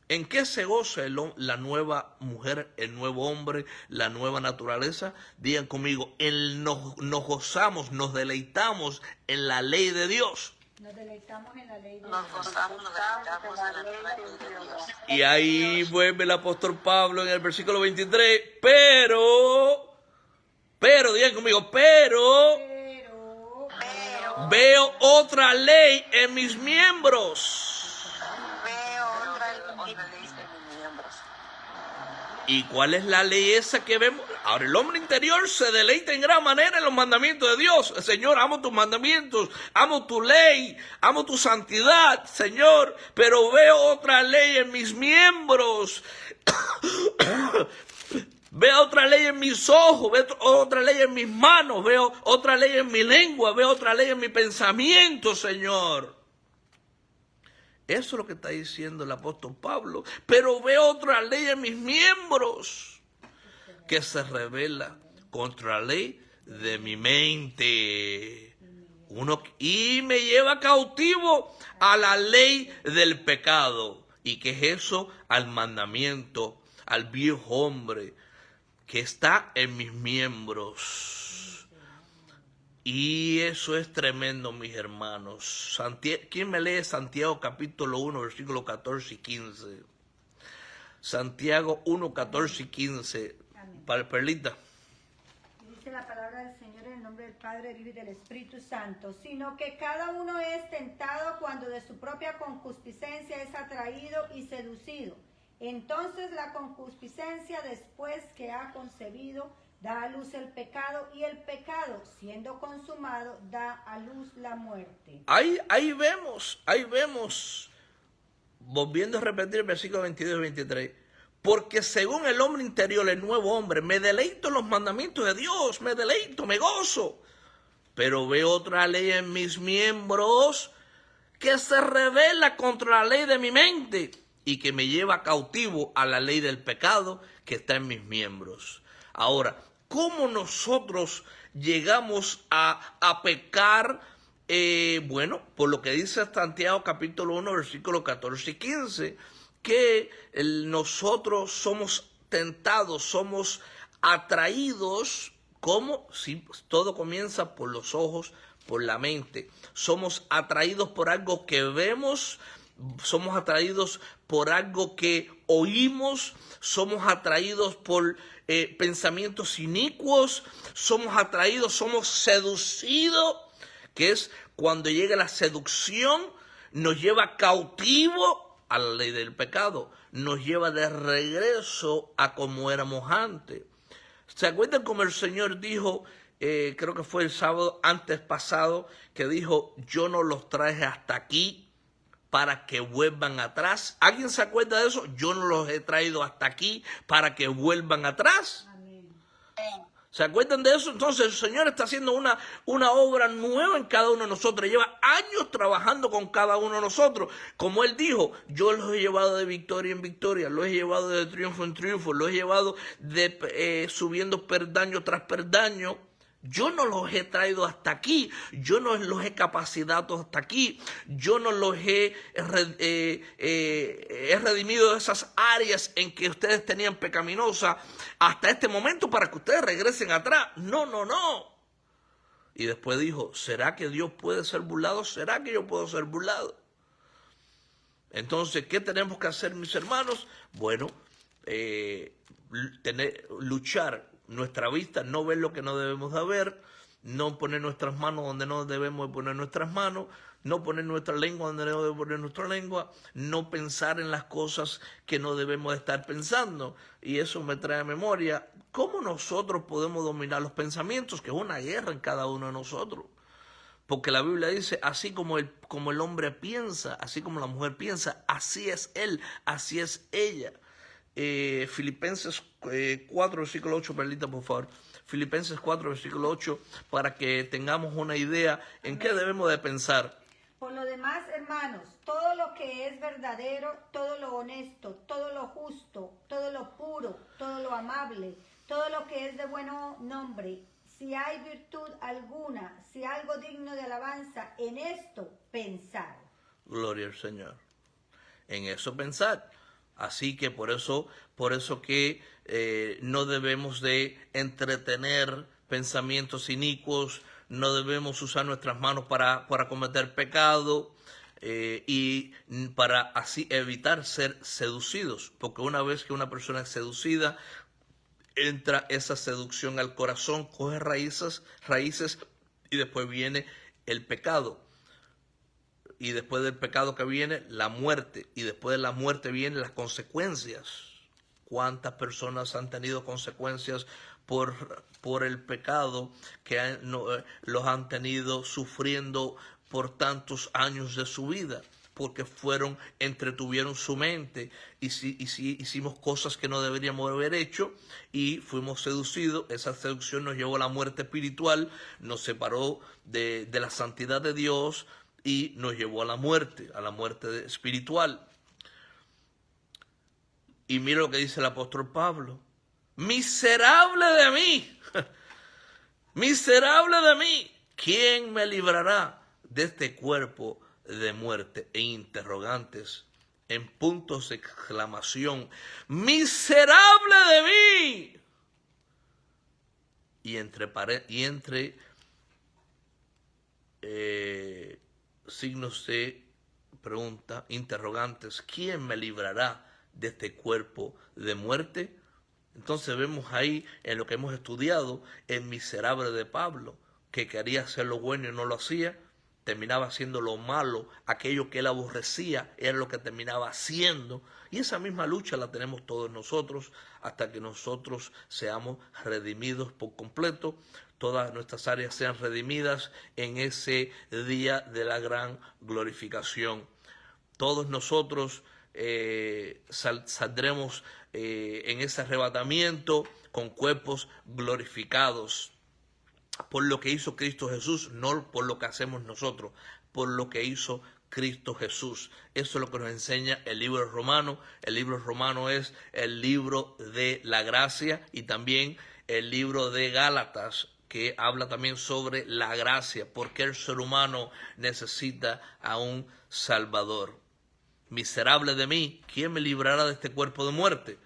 ¿En qué se goza la nueva mujer, el nuevo hombre, la nueva naturaleza? Digan conmigo, nos gozamos, nos deleitamos en la ley de Dios. Nos deleitamos en la ley de Nos Dios. gozamos, nos deleitamos en la ley de Dios. Y ahí vuelve el apóstol Pablo en el versículo 23, pero, digan conmigo, pero veo otra ley en mis miembros. Veo otra ley en mis miembros. ¿Y cuál es la ley esa que vemos? Ahora el hombre interior se deleita en gran manera en los mandamientos de Dios. Señor, amo tus mandamientos, amo tu ley, amo tu santidad, Señor, pero veo otra ley en mis miembros. Veo otra ley en mis ojos, veo otra ley en mis manos, veo otra ley en mi lengua, veo otra ley en mi pensamiento, Señor. Eso es lo que está diciendo el apóstol Pablo. Pero veo otra ley en mis miembros que se revela contra la ley de mi mente. Y me lleva cautivo a la ley del pecado. ¿Y qué es eso? Al mandamiento, al viejo hombre que está en mis miembros. Y eso es tremendo, mis hermanos. ¿Quién me lee Santiago capítulo 1, versículos 14 y 15? Santiago 1, 14 y 15. Para Perlita. Dice la palabra del Señor en el nombre del Padre, del Hijo y del Espíritu Santo, sino que cada uno es tentado cuando de su propia concupiscencia es atraído y seducido. Entonces la concupiscencia, después que ha concebido, da a luz el pecado, y el pecado, siendo consumado, da a luz la muerte. Ahí vemos, volviendo a repetir el versículo 22 y 23, porque según el hombre interior, el nuevo hombre, me deleito en los mandamientos de Dios, me deleito, me gozo, pero veo otra ley en mis miembros que se revela contra la ley de mi mente y que me lleva cautivo a la ley del pecado que está en mis miembros. Ahora, ¿cómo nosotros llegamos a pecar? Bueno, por lo que dice Santiago capítulo 1, versículos 14 y 15, que nosotros somos tentados, somos atraídos, ¿cómo? Sí, todo comienza por los ojos, por la mente. Somos atraídos por algo que vemos, somos atraídos por algo que oímos, somos atraídos por pensamientos inicuos, somos atraídos, somos seducidos, que es cuando llega la seducción, nos lleva cautivo a la ley del pecado, nos lleva de regreso a como éramos antes. ¿Se acuerdan como el Señor dijo creo que fue el sábado antes pasado, que dijo, yo no los traje hasta aquí para que vuelvan atrás. ¿Alguien se acuerda de eso? Yo no los he traído hasta aquí para que vuelvan atrás. Amén. ¿Se acuerdan de eso? Entonces el Señor está haciendo una obra nueva en cada uno de nosotros. Lleva años trabajando con cada uno de nosotros. Como Él dijo, yo los he llevado de victoria en victoria, los he llevado de triunfo en triunfo, los he llevado de subiendo peldaño tras peldaño. Yo no los he traído hasta aquí, yo no los he capacitado hasta aquí, yo no los he redimido de esas áreas en que ustedes tenían pecaminosa hasta este momento para que ustedes regresen atrás. No, no, no. Y después dijo, ¿será que Dios puede ser burlado? ¿Será que yo puedo ser burlado? Entonces, ¿qué tenemos que hacer, mis hermanos? Bueno, luchar nuestra vista, no ver lo que no debemos de ver, no poner nuestras manos donde no debemos de poner nuestras manos, no poner nuestra lengua donde no debemos poner nuestra lengua, no pensar en las cosas que no debemos de estar pensando. Y eso me trae a memoria cómo nosotros podemos dominar los pensamientos, que es una guerra en cada uno de nosotros. Porque la Biblia dice, así como el hombre piensa, así como la mujer piensa, así es él, así es ella. Filipenses 4, versículo 8, Perlita, por favor. Filipenses 4, versículo 8, para que tengamos una idea en qué debemos de pensar. Por lo demás, hermanos, todo lo que es verdadero, todo lo honesto, todo lo justo, todo lo puro, todo lo amable, todo lo que es de buen nombre, si hay virtud alguna, si algo digno de alabanza, en esto pensad. Gloria al Señor. En eso pensar. Así que por eso que no debemos de entretener pensamientos inicuos, no debemos usar nuestras manos para cometer pecado y para así evitar ser seducidos. Porque una vez que una persona es seducida, entra esa seducción al corazón, coge raíces y después viene el pecado. Y después del pecado que viene, la muerte. Y después de la muerte vienen las consecuencias. ¿Cuántas personas han tenido consecuencias por el pecado que los han tenido sufriendo por tantos años de su vida? Porque entretuvieron su mente y hicimos cosas que no deberíamos haber hecho y fuimos seducidos. Esa seducción nos llevó a la muerte espiritual, nos separó de la santidad de Dios, y nos llevó a la muerte espiritual. Y mira lo que dice el apóstol Pablo. Miserable de mí, miserable de mí, ¿quién me librará de este cuerpo de muerte? E interrogantes en puntos de exclamación. Miserable de mí. Y entre signos de pregunta, interrogantes, ¿quién me librará de este cuerpo de muerte? Entonces vemos ahí en lo que hemos estudiado el miserable de Pablo, que quería hacer lo bueno y no lo hacía, terminaba haciendo lo malo, aquello que él aborrecía era lo que terminaba haciendo. Y esa misma lucha la tenemos todos nosotros hasta que nosotros seamos redimidos por completo. Todas nuestras áreas sean redimidas en ese día de la gran glorificación. Todos nosotros saldremos en ese arrebatamiento con cuerpos glorificados por lo que hizo Cristo Jesús, no por lo que hacemos nosotros, por lo que hizo Cristo Jesús. Eso es lo que nos enseña el libro de Romanos. El libro de Romanos es el libro de la gracia y también el libro de Gálatas, que habla también sobre la gracia, porque el ser humano necesita a un Salvador. Miserable de mí, ¿quién me librará de este cuerpo de muerte?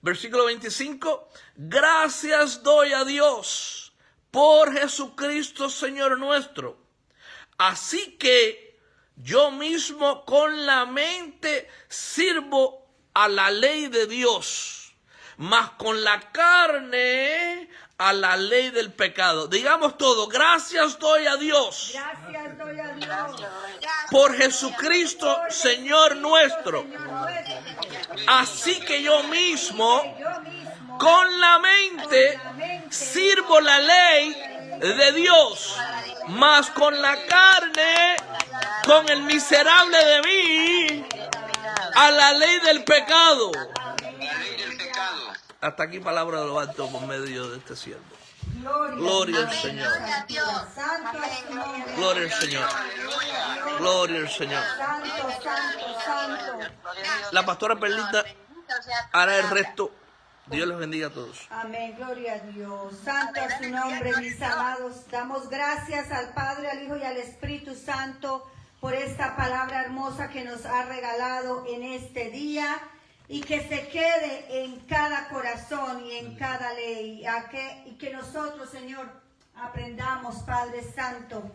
Versículo 25, gracias doy a Dios por Jesucristo Señor nuestro. Así que yo mismo con la mente sirvo a la ley de Dios, mas con la carne a la ley del pecado. Digamos todo, gracias doy a Dios. Gracias doy a Dios. Por Jesucristo Señor nuestro. Así que yo mismo con la mente sirvo la ley de Dios, mas con la carne, con el miserable de mí, a la ley del pecado. La ley del pecado. Hasta aquí palabra de lo alto por medio de este siervo. Gloria, Gloria al Señor. Santo es tu nombre. Gloria al Señor. Gloria al Señor. Santo, santo, santo. La pastora Perlita hará el resto. Dios les bendiga a todos. Amén, gloria a Dios. Santo es su nombre, mis amados. Damos gracias al Padre, al Hijo y al Espíritu Santo por esta palabra hermosa que nos ha regalado en este día y que se quede en cada corazón y en cada ley. Y que nosotros, Señor, aprendamos, Padre Santo,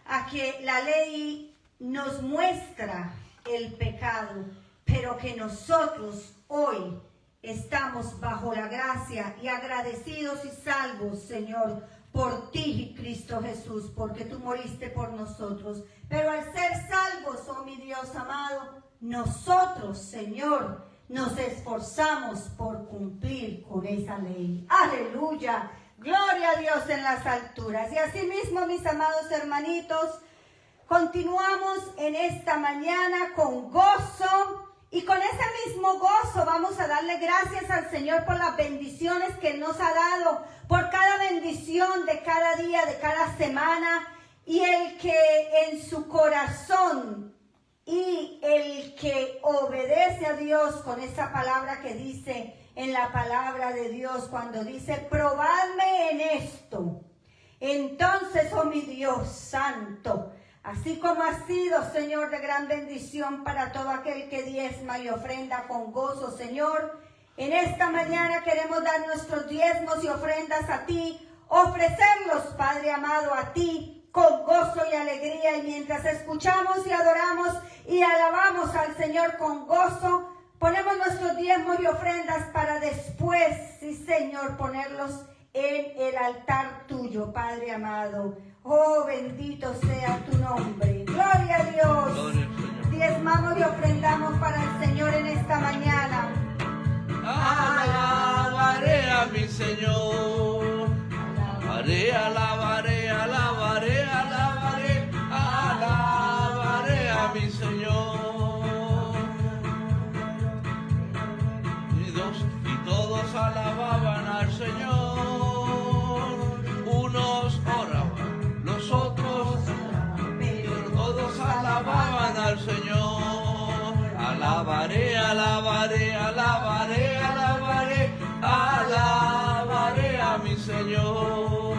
a que la ley nos muestra el pecado, pero que nosotros hoy estamos bajo la gracia y agradecidos y salvos, Señor, por ti, Cristo Jesús, porque tú moriste por nosotros. Pero al ser salvos, oh mi Dios amado, nosotros, Señor, nos esforzamos por cumplir con esa ley. ¡Aleluya! Gloria a Dios en las alturas. Y asimismo, mis amados hermanitos, continuamos en esta mañana con gozo. Y con ese mismo gozo vamos a darle gracias al Señor por las bendiciones que Él nos ha dado, por cada bendición de cada día, de cada semana, y el que en su corazón y el que obedece a Dios con esa palabra que dice en la palabra de Dios, cuando dice, probadme en esto. Entonces, oh mi Dios santo, así como ha sido, Señor, de gran bendición para todo aquel que diezma y ofrenda con gozo, Señor, en esta mañana queremos dar nuestros diezmos y ofrendas a ti, ofrecerlos, Padre amado, a ti, con gozo y alegría. Y mientras escuchamos y adoramos y alabamos al Señor con gozo, ponemos nuestros diezmos y ofrendas para después, sí, Señor, ponerlos en el altar tuyo, Padre amado. Oh, bendito sea tu nombre. Gloria a Dios. Gloria al Señor. Diezmamos y ofrendamos para el Señor en esta mañana. Alabaré a mi Señor. Alabaré, alabaré, alabaré, alabaré, alabaré a mi Señor. Y todos alababan al Señor. Unos oraban, los otros, pero todos alababan al Señor. Alabaré, alabaré, alabaré, alabaré, alabaré a mi Señor.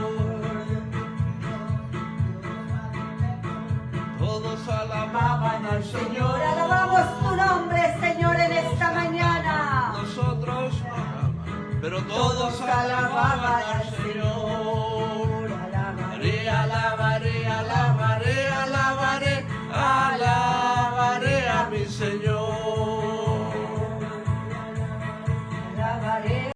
Todos alababan al Señor. Alabamos tu nombre, Señor, en esta mañana. Nosotros, pero todos alababan